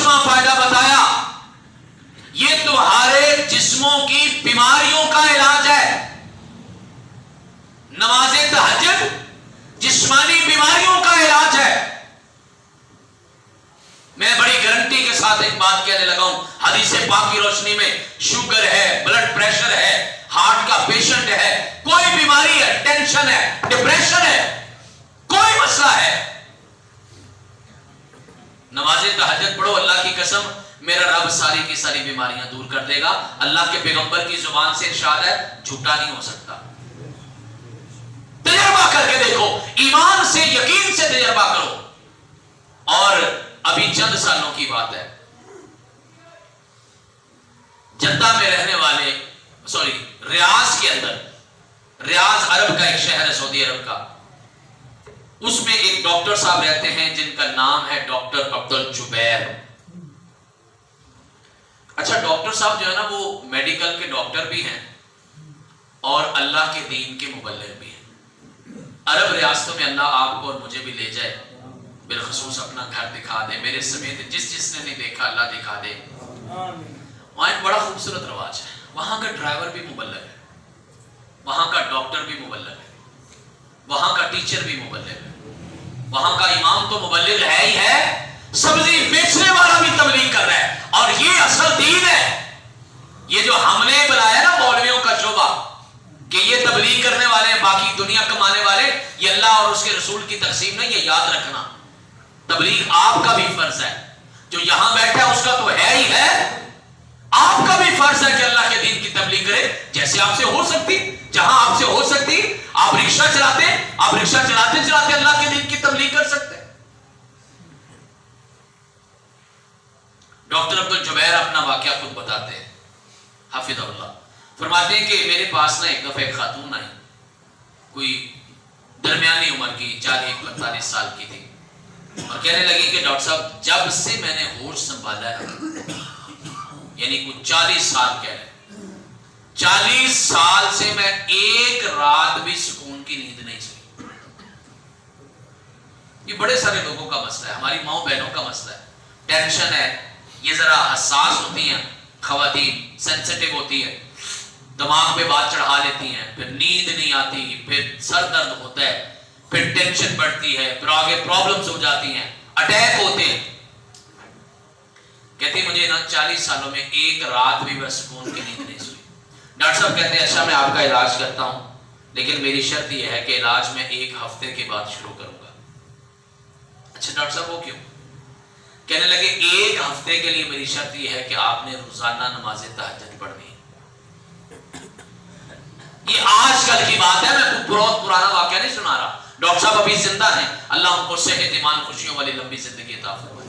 पांचवा फायदा बताया, ये तुम्हारे जिस्मों की बीमारियों का इलाज है। नमाज़े तहज्जुद जिस्मानी बीमारियों का इलाज है। मैं बड़ी गारंटी के साथ एक बात कहने लगा हूं, हदीस पाक की रोशनी में शुगर है, ब्लड प्रेशर है, हार्ट का पेशेंट है, कोई बीमारी है, टेंशन है, डिप्रेशन है, कोई मसला है, नमाज़े तहज्जुद पढ़ो, अल्लाह की कसम मेरा रब सारी की सारी बीमारियां दूर कर देगा। अल्लाह के पैगंबर की जुबान से इरशाद है, झूठा नहीं हो सकता। तजर्बा करके देखो, ईमान से, यकीन से तजर्बा करो। और अभी चंद सालों की बात है, जद्दा में रहने वाले, रियाज के अंदर, रियाज अरब का एक शहर है, सऊदी अरब का, उसमें एक डॉक्टर साहब रहते हैं जिनका नाम है डॉक्टर अब्दुल जुबैर। अच्छा, डॉक्टर साहब जो है ना, वो मेडिकल के डॉक्टर भी हैं और अल्लाह के दीन के मुबल्लिग भी हैं। अरब रियासतों में अल्लाह आपको और मुझे भी ले जाए, बिलखसूस अपना घर दिखा दे, मेरे समेत जिसने नहीं देखा अल्लाह दिखा दे। वहां एक बड़ा खूबसूरत रवाज है, वहां का ड्राइवर भी मुबल्लिग है, वहां का डॉक्टर भी मुबल्लिग है, वहां का टीचर भी मुबल्लिग है, वहां का इमाम तो मुबल्लिग है ही है, सब्जी बेचने वाला भी तबलीग कर रहा है। और ये असल दीन है। ये जो हमने बनाया ना मौलवियों का शोबा कि ये तबलीग करने वाले हैं, बाकी दुनिया कमाने वाले, ये अल्लाह और उसके रसूल की तकसीम नहीं, ये याद रखना। तबलीग आपका भी फर्ज है, जो यहां बैठा है उसका तो है ही है, आपका भी फर्ज है कि अल्लाह के दीन की तबलीग करे, जैसे आपसे हो सकती, जहां आपसे हो सकती। आप रिक्शा चलाते, आप रिक्शा चलाते चलाते अल्लाह के दीन की तबलीग कर सकते हैं। डॉक्टर अब्दुल जुबैर अपना वाकया खुद बताते हैं, हाफिज़हुल्लाह, फरमाते हैं कि मेरे पास ना एक दफा एक खातून आई, कोई दरमियानी उम्र की, 40-45 साल की थी, और कहने लगी कि डॉक्टर साहब, जब से मैंने होश संभाला है, यानी कुछ 40 साल कह रहे, 40 साल से मैं एक रात भी सुकून की नींद नहीं सोई। ये बड़े सारे लोगों का मसला है, हमारी माओ बहनों का मसला है, टेंशन है, ये जरा हसास होती हैं, खवातीन सेंसिटिव होती है, दिमाग पे बात चढ़ा लेती हैं, फिर नींद नहीं आती, फिर सर दर्द होता है, फिर टेंशन बढ़ती है, फिर आगे प्रॉब्लम्स हो जाती हैं, अटैक होते हैं। कहती मुझे ना 40 सालों में एक रात भी बस सुकून की नींद नहीं सोई। डॉक्टर साहब कहते हैं अच्छा मैं आपका इलाज करता हूं, लेकिन मेरी शर्त यह है कि इलाज मैं 1 हफ्ते के बाद शुरू करूंगा। अच्छा डॉक्टर साहब वो क्यों? कहने लगे 1 हफ्ते के लिए मेरी शर्त यह है कि आपने रोजाना नमाज़े तहज्जुद पढ़नी है। ये आजकल की बात है, मैं बहुत पुराना वाकया नहीं सुना रहा। डॉक्टर साहब अभी जिंदा हैं, अल्लाह उनको सेहत ईमान खुशियों वाली लंबी जिंदगी अता फरमाए।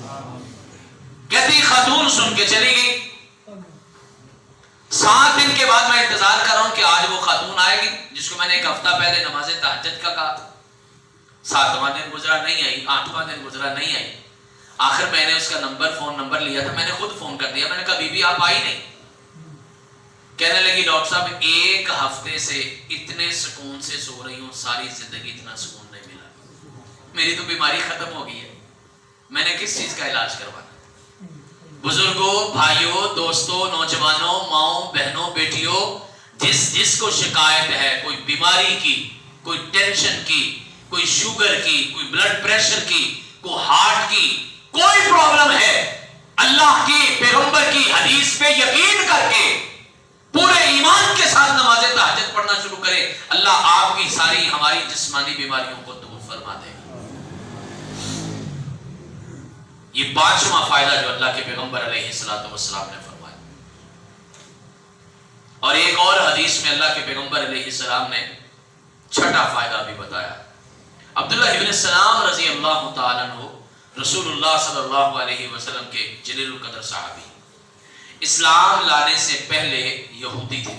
कहती खातून सुन के चली गई। 7 दिन के बाद मैं इंतजार कर रहा हूं कि आज वो खातून आएगी जिसको मैंने 1 हफ्ता पहले नमाज़े तहज्जुद का कहा था। 7वां दिन गुजरा नहीं आई, 8वां दिन गुजरा नहीं आई। आखिर मैंने उसका फोन नंबर लिया था, मैंने खुद फोन कर दिया, मैंने कहा बीबी आप आई नहीं। कहने लगी डॉक्टर साहब 1 हफ्ते से इतने सुकून से सो रही हूं, सारी जिंदगी इतना सुकून नहीं मिला, मेरी तो बीमारी खत्म हो गई है, मैंने किस चीज का इलाज करवाना? बुजुर्गों, भाइयों, दोस्तों, नौजवानों, माओ बहनों, बेटियों, जिसको शिकायत है कोई बीमारी की, कोई टेंशन की, कोई शुगर की, कोई ब्लड प्रेशर की, कोई हार्ट की, कोई प्रॉब्लम है, अल्लाह की पैगंबर की हदीस पे यकीन करके पूरे ईमान के साथ नमाज़े तहज्जुद पढ़ना शुरू करे, अल्लाह आपकी सारी हमारी जिस्मानी बीमारियों को दूर फरमा देगा। ये 5वां फायदा जो अल्लाह के पैगंबर अलैहिस्सलातु वस्सलाम ने फरमाया। और एक और हदीस में अल्लाह के पैगंबर अलैहिस्सलाम ने 6ठा फायदा भी बताया। अब्दुल्लाह इब्न सलाम रज़ी अल्लाह तआला अन्हु रसूलुल्लाह सल्लल्लाहु अलैहि वसल्लम के जलीलुल कदर सहाबी, इस्लाम लाने से पहले यहूदी थे।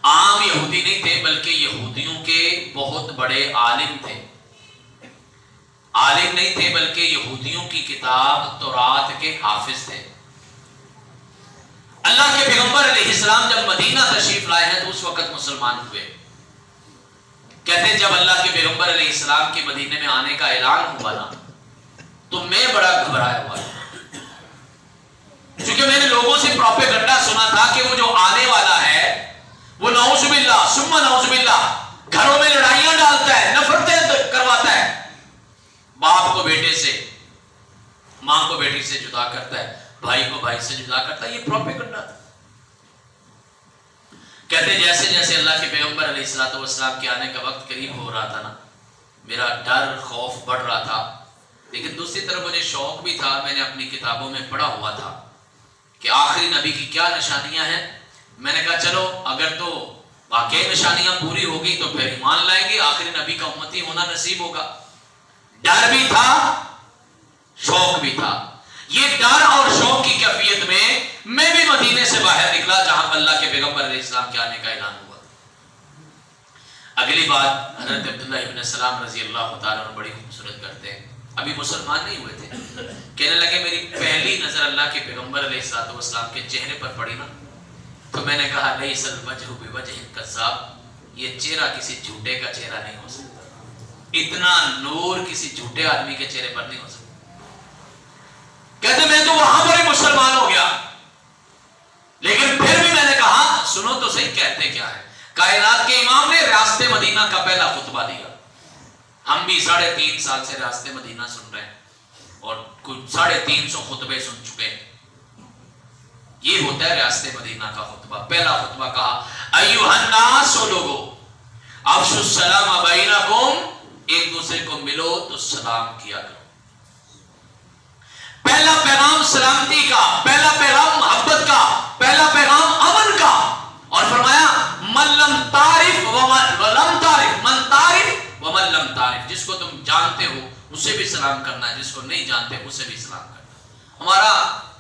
आम यहूदी नहीं थे, बल्कि यहूदियों के बहुत बड़े आलिम थे। आलिम नहीं थे, बल्कि यहूदियों की किताब तौरात के हाफिज थे। अल्लाह के पैगंबर अलैहिस्सलाम जब मदीना तशरीफ लाए हैं तो उस वक्त मुसलमान हुए। कहते हैं जब अल्लाह के पैगंबर अलैहिस्सलाम के मदीने में आने का ऐलान हुआ ना, तो मैं बड़ा घबराया हुआ था। नऊज़ बिल्लाह सुम्मा नऊज़ बिल्लाह घरों में लड़ाइयां डालता है, नफरतें करवाता है, बाप को बेटे से, मां को बेटी से जुदा करता है, भाई को भाई से जुदा करता है। ये प्रोपेगेंडा था। कहते जैसे जैसे अल्लाह के पैगंबर अलैहिस्सलातु वस्सलाम के आने का वक्त करीब हो रहा था ना, मेरा डर खौफ बढ़ रहा था, लेकिन दूसरी तरफ मुझे शौक भी था। मैंने अपनी किताबों में पढ़ा हुआ था कि आखिरी नबी की क्या निशानियां हैं। मैंने कहा चलो अगर तो वाकई निशानियां पूरी होगी तो फिर ईमान लाएंगे, आखिरी नबी का उम्मती होना नसीब होगा। डर भी था, शौक भी था। ये डर और शौक की कैफियत में मैं भी मदीने से बाहर निकला जहां अल्लाह के पैगंबर अलैहिस्सलाम के आने का ऐलान हुआ। अगली बात हजरत अब्दुल्लाह इब्न सलाम रजी अल्लाह तआला अन्हु बड़ी खूबसूरत करते हैं। अभी मुसलमान नहीं हुए थे, कहने लगे मेरी पहली नजर अल्लाह के पैगंबर अलैहिस्सलातु वस्सलाम के चेहरे पर पड़ी ना, तो मैंने कहा लैसल वजहु बिवजहिन कज़्ज़ाब, ये चेहरा किसी झूठे का चेहरा नहीं हो सकता, इतना नूर किसी झूठे आदमी के चेहरे पर नहीं हो सकता। कहते मैं तो वहां पर ही मुसलमान हो गया, लेकिन फिर भी मैंने कहा सुनो तो सही कहते क्या है। कायनात के इमाम ने रास्ते मदीना का पहला खुतबा दिया। हम भी 3.5 साल से रास्ते मदीना सुन रहे हैं और कुछ 350 खुतबे सुन चुके हैं। ये होता है रास्ते मदीना का खुतबा। पहला खुतबा कहा अय्युहन नास, ओ लोगो अफ्शुस सलाम बैनकुम, एक दूसरे को मिलो तो सलाम किया करो। पहला पैगाम सलामती का, पहला पैगाम मोहब्बत का, पहला पैगाम अमन का। और फरमाया मन लम तारिफ वलम तारिफ, मन तारिफ व मन लम तारिफ, जिसको तुम जानते हो उसे भी सलाम करना है, जिसको नहीं जानते उसे भी सलाम करना। हमारा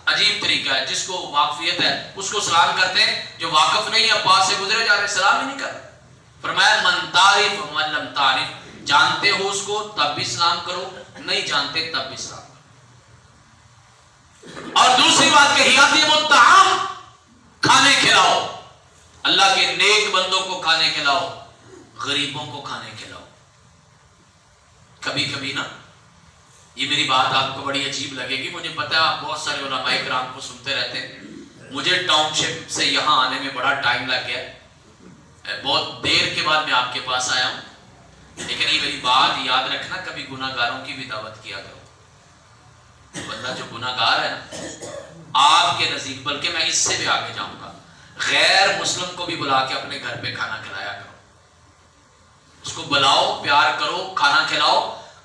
अजीब तरीका है, जिसको वाकफियत है उसको सलाम करते हैं, जो वाकफ नहीं है पास से गुजरे जा रहे सलाम ही नहीं करते। फरमाया मन तारिफ व मन लम तारिफ, जानते हो उसको तब भी सलाम करो, नहीं जानते तब भी सलाम करो। और दूसरी बात कही अतिमुत्ताम, खाने खिलाओ, अल्लाह के नेक बंदों को खाने खिलाओ, गरीबों को खाने खिलाओ। कभी कभी ना ये मेरी बात आपको बड़ी अजीब लगेगी, मुझे पता है आप बहुत सारे उलमाए किराम को सुनते रहते हैं। मुझे टाउनशिप से यहां आने में बड़ा टाइम लग गया, बहुत देर के बाद मैं आपके पास आया हूं, लेकिन ये मेरी बात याद रखना, कभी गुनाहगारों की भी दावत किया करो। बंदा जो गुनाहगार है ना आपके नजदीक, बल्कि मैं इससे भी आगे जाऊंगा, गैर मुस्लिम को भी बुला के अपने घर पे खाना खिलाया करो। उसको बुलाओ, प्यार करो, खाना खिलाओ,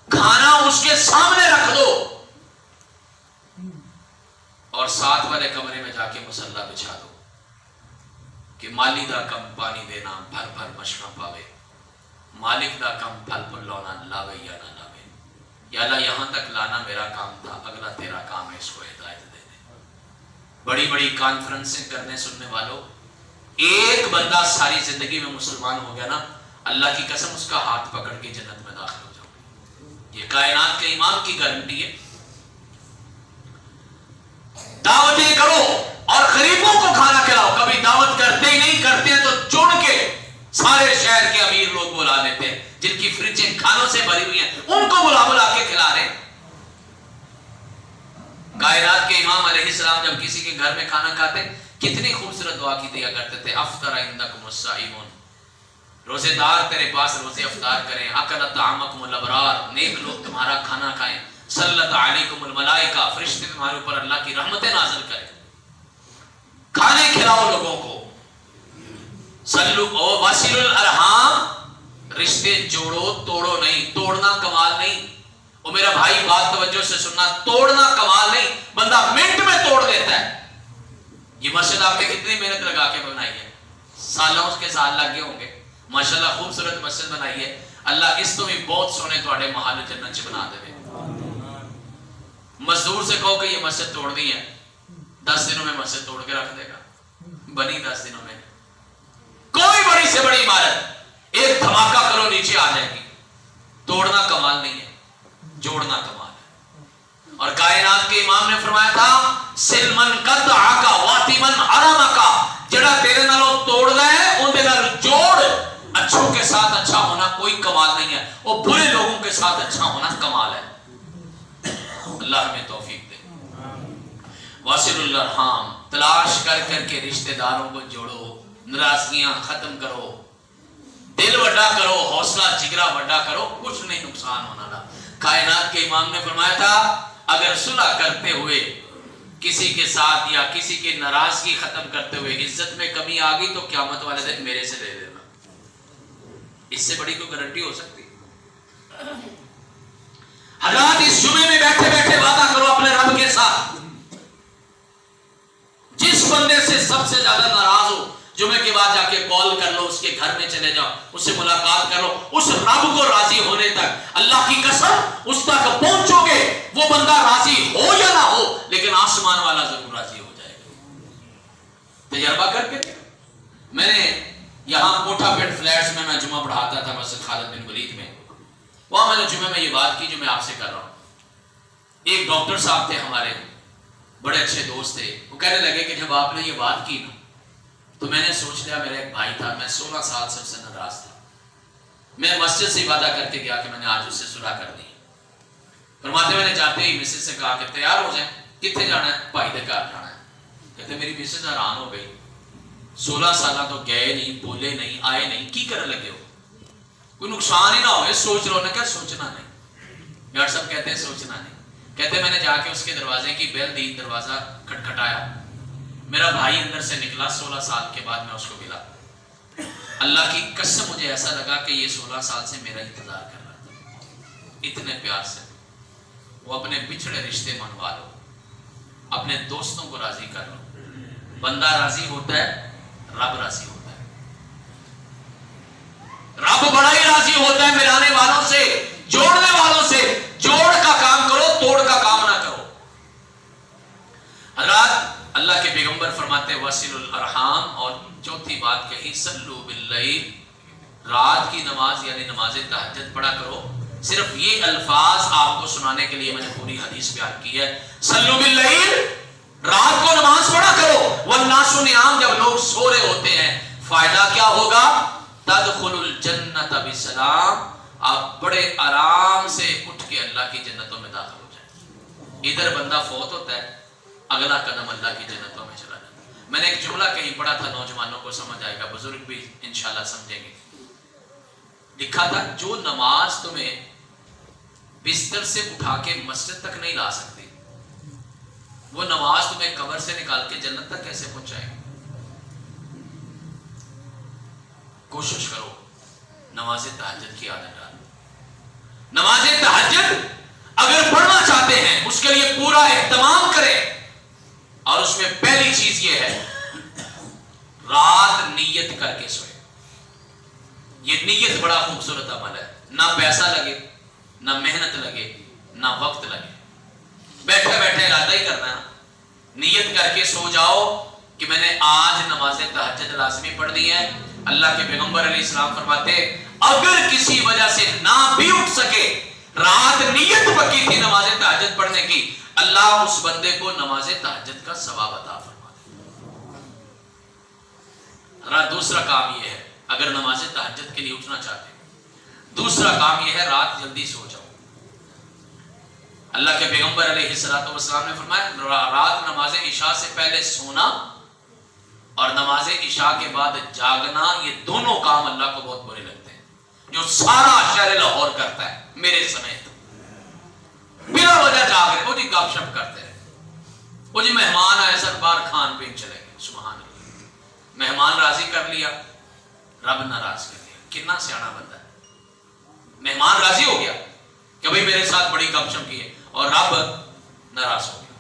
खाना उसके सामने रख दो और साथ वाले कमरे में जाके मुसल्ला बिछा दो कि माली दा कम पानी देना भर भर मशका पावे, मालिक दा कम फल फुल्लौना लावे या ना लावे। या अल्लाह यहां तक लाना मेरा काम था, अगला तेरा काम है, इसको हिदायत दे दे। बड़ी बड़ी कॉन्फ्रेंसें करने सुनने वालों, एक बंदा सारी जिंदगी में मुसलमान हो गया ना, अल्लाह की कसम उसका हाथ पकड़ के जन्नत में दाखिल हो जाओगे। ये कायनात के इमाम की गारंटी है। दावतें करो और गरीबों को खाना खिलाओ। कभी दावत करते ही नहीं, करते हैं तो चुन के सारे शहर के अमीर लोग बुला लेते हैं, जिनकी फ्रिजें खानों से भरी हुई हैं, उनको बुला बुला के खिला रहे। कायनात के इमाम अलैहिस्सलाम जब किसी के घर में खाना खाते कितनी खूबसूरत दुआ की दिया करते थे, अफ्तर इंदकुमुस साइमून, रोजेदार तेरे पास रोजे अफ्तार करें, अकल तामकुमुल अबरार, नेक लोग तुम्हारा खाना खाएं, सल्लत अलैकुमुल मलाइका, फरिश्ते तुम्हारे ऊपर अल्लाह की रहमतें नाज़िल करें। खाने खिलाओ लोगों को। सल्लु ओ वसीलुल अरहाम, रिश्ते जोड़ो, तोड़ो नहीं। तोड़ना कमाल नहीं, ओ मेरा भाई बात तवज्जो से सुनना, तोड़ना कमाल नहीं, बंदा मिनट में तोड़ देता है। ये मस्जिद आपने कितनी मेहनत लगा के बनाई है, सालों के साल लग गए होंगे, माशाल्लाह खूबसूरत मस्जिद बनाई है। अल्लाह इस तो भी बहुत सोने थोड़े महल जन्नत च बना देवे। मजदूर से कहो कि ये मस्जिद तोड़नी है, 10 दिनों में मस्जिद तोड़ के रख देगा, बनी 10 दिनों में। कोई बड़ी से बड़ी इमारत एक धमाका करो नीचे आ जाएगी। तोड़ना कमाल नहीं है, जोड़ना कमाल है। और कायनात के इमाम ने फरमाया था सिलमन कद आका वातिमन हरामका, जड़ा तेरे नालों तोड़ गए उनके नाल जोड़। अच्छों के साथ अच्छा होना कोई कमाल नहीं है, वो बुरे लोगों के साथ अच्छा होना कमाल है। अल्लाह हमें तौफीक दे। वासिलुल अरहाम, तलाश कर करके रिश्तेदारों को जोड़ो, नाराजगियां खत्म करो, दिल वड्डा करो, हौसला जिगरा वड्डा करो, कुछ नहीं नुकसान होना था। कायनात के इमाम ने फरमाया था अगर सुलह करते हुए किसी के साथ या किसी की नाराजगी खत्म करते हुए इज्जत में कमी आ गई तो क़यामत वाले दिन मेरे से ले लेना। इससे बड़ी कोई गारंटी हो सकती? हज़रात, इस जुमे में बैठे बैठे वादा करो अपने रब के साथ, जिस बंदे से सबसे ज्यादा नाराज हो जुमे के बाद जाके कॉल कर लो, उसके घर में चले जाओ, उससे मुलाकात कर लो, उस रब को राजी होने तक अल्लाह की कसम उस तक पहुंचोगे, वो बंदा राजी हो या ना हो लेकिन आसमान वाला जरूर राजी हो जाएगा। तजर्बा करके मैंने यहाँ कोठापेट फ्लैट्स में मैं जुमा पढ़ाता था मस्जिद खालिद बिन वलीद में, वहां मैंने जुमे में ये बात की जो मैं आपसे कर रहा हूं। एक डॉक्टर साहब थे हमारे, बड़े अच्छे दोस्त थे, वो कहने लगे कि जब आपने ये बात की ना तो मैंने सोच लिया, मेरा एक भाई था, मैं 16 साल से उससे नाराज था, मैं मस्जिद से वादा करके गया कि मैंने आज उससे सुलह कर दी। फरमाते मैंने जाते ही मिसेस से कहा कि तैयार हो जाए, कितने जाना है? भाई के घर जाना है। कहते मेरी मिसेस हैरान हो गई, 16 साल तो गए नहीं, बोले नहीं, आए नहीं, की कर लगे हो, कोई नुकसान ही ना हो, सोच लो। ना क्या सोचना नहीं, डॉक्टर साहब कहते हैं सोचना नहीं। कहते मैंने जाके उसके दरवाजे की बेल दी, दरवाजा खटखटाया, मेरा भाई अंदर से निकला, 16 साल के बाद मैं उसको मिला। अल्लाह की कसम मुझे ऐसा लगा कि ये 16 साल से मेरा इंतजार कर रहा था, इतने प्यार से। वो अपने पिछड़े रिश्ते मनवा लो, अपने दोस्तों को राजी कर लो। बंदा राजी होता है, रब राजी होता है। रब बड़ा ही राजी होता है मिलाने वालों से, जोड़ने वालों से। जोड़ का काम करो, तोड़ का काम ना करो। हज़रात, अल्लाह के पैगंबर फरमाते वसीलुल अरहाम, और चौथी बात कही सल्लु बिल्लैल, रात की नमाज यानी नमाज तहज्जुद पढ़ा करो। सिर्फ ये अल्फाज आपको सुनाने के लिए मैंने पूरी हदीस बयान की है। सल्लु बिल्लैल, रात को नमाज पढ़ा करो, वन्नासु नियाम, जब लोग सो रहे होते हैं। फायदा क्या होगा? तदखुलुल जन्नत बिसलाम, आप बड़े आराम से उठ के अल्लाह की जन्नतों में दाखिल हो जाए। इधर बंदा फौत होता है, अगला कदम अल्लाह की जन्नतों में चला जाता। मैंने एक जुमला कहीं पढ़ा था, नौजवानों को समझ आएगा, बुजुर्ग भी इंशाल्लाह समझेंगे। लिखा था जो नमाज तुम्हें बिस्तर से उठा के मस्जिद तक नहीं ला सकती, वो नमाज तुम्हें कब्र से निकाल के जन्नत तक कैसे पहुंचाएगी? कोशिश करो नमाज तहज्जुद की आदत डालो। नमाज तहज्जुद अगर पढ़ना चाहते हैं उसके लिए पूरा इत्तेमाम करें, और उसमें पहली चीज ये है रात नियत करके सोए। ये नियत बड़ा खूबसूरत अमल है, ना पैसा लगे, ना मेहनत लगे, ना वक्त लगे, बैठे बैठे इरादा ही करना है। नियत करके सो जाओ कि मैंने आज नमाज तहज्जुद लाज़मी पढ़नी है। अल्लाह के पैगंबर अलैहिस्सलाम फरमाते अगर किसी वजह से ना भी उठ सके, रात नियत पक्की थी नमाज तहज्जुद पढ़ने की, अल्लाह उस बंदे को नमाज तहज्जुद का सवाब अता फरमाते। दूसरा काम यह है, अगर नमाज तहज्जुद के लिए उठना चाहते हैं, दूसरा काम यह है रात जल्दी सो जाओ। अल्लाह के पैगंबर अलैहिस्सलातु वस्सलाम ने फरमाया रात नमाज इशा से पहले सोना और नमाज इशा के बाद जागना, ये दोनों काम अल्लाह को बहुत बुरे लगते हैं। जो सारा शहर लाहौर करता है मेरे समेत, बिना वजह जाग रहे, वो जी गपशप करते हैं, वो जी मेहमान आए सर बाहर खान पीन चले गए, सुभान अल्लाह। मेहमान राजी कर लिया, रब नाराज कर लिया। कितना सियाना बंदा है, मेहमान राजी हो गया कि भाई मेरे साथ बड़ी गपशप की है, और रब नाराज हो गया।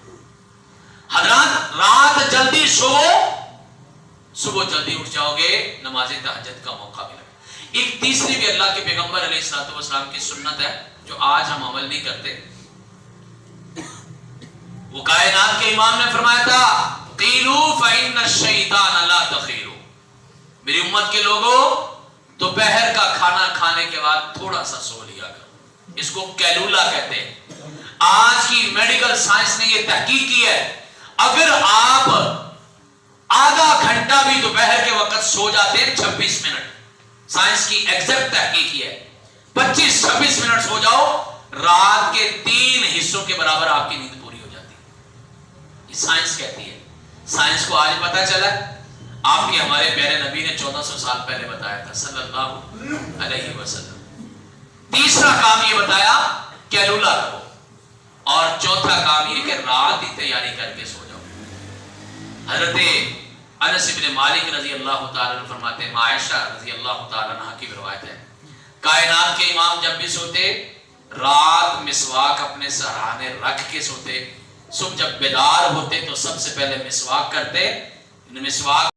हज़रात, रात जल्दी सो, सुबह जल्दी उठ जाओगे, नमाज तहज्जुद का मौका मिलेगा। एक तीसरी भी अल्लाह के पैगंबर अलैहिस्सलातु वस्सलाम की सुन्नत है जो आज हम अमल नहीं करते। वो कायनात के इमाम ने फरमाया था कीलू फइन्न शैतान ला तखीलू, मेरी उम्मत के लोगों दोपहर का खाना खाने के बाद थोड़ा सा सो लिया करो, इसको कैलूला कहते हैं। आज की मेडिकल साइंस ने यह तहकीक की है, अगर आप आधा घंटा भी दोपहर के वक्त सो जाते हैं, 26 मिनट, साइंस की एग्जैक्ट तहकीक है, 25-26 मिनट सो जाओ, रात के 3 हिस्सों के बराबर आपकी नींद पूरी हो जाती है। ये साइंस कहती है। साइंस को आज पता चला آپ کے ہمارے پیارے نبی نے 1400 سال پہلے بتایا تھا صلی اللہ علیہ وسلم۔ تیسرا کام یہ بتایا کیلولا کرو، اور چوتھا کام یہ کہ رات ہی تیاری کر کے سو جاؤ۔ حضرت انس بن مالک رضی اللہ تعالیٰ عنہ فرماتے ہیں، عائشہ رضی اللہ تعالیٰ عنہ کی روایت ہے، کائنات کے امام جب بھی سوتے رات مسواک اپنے سرہانے رکھ کے سوتے، صبح جب بیدار ہوتے تو سب سے پہلے مسواک کرتے، مسواک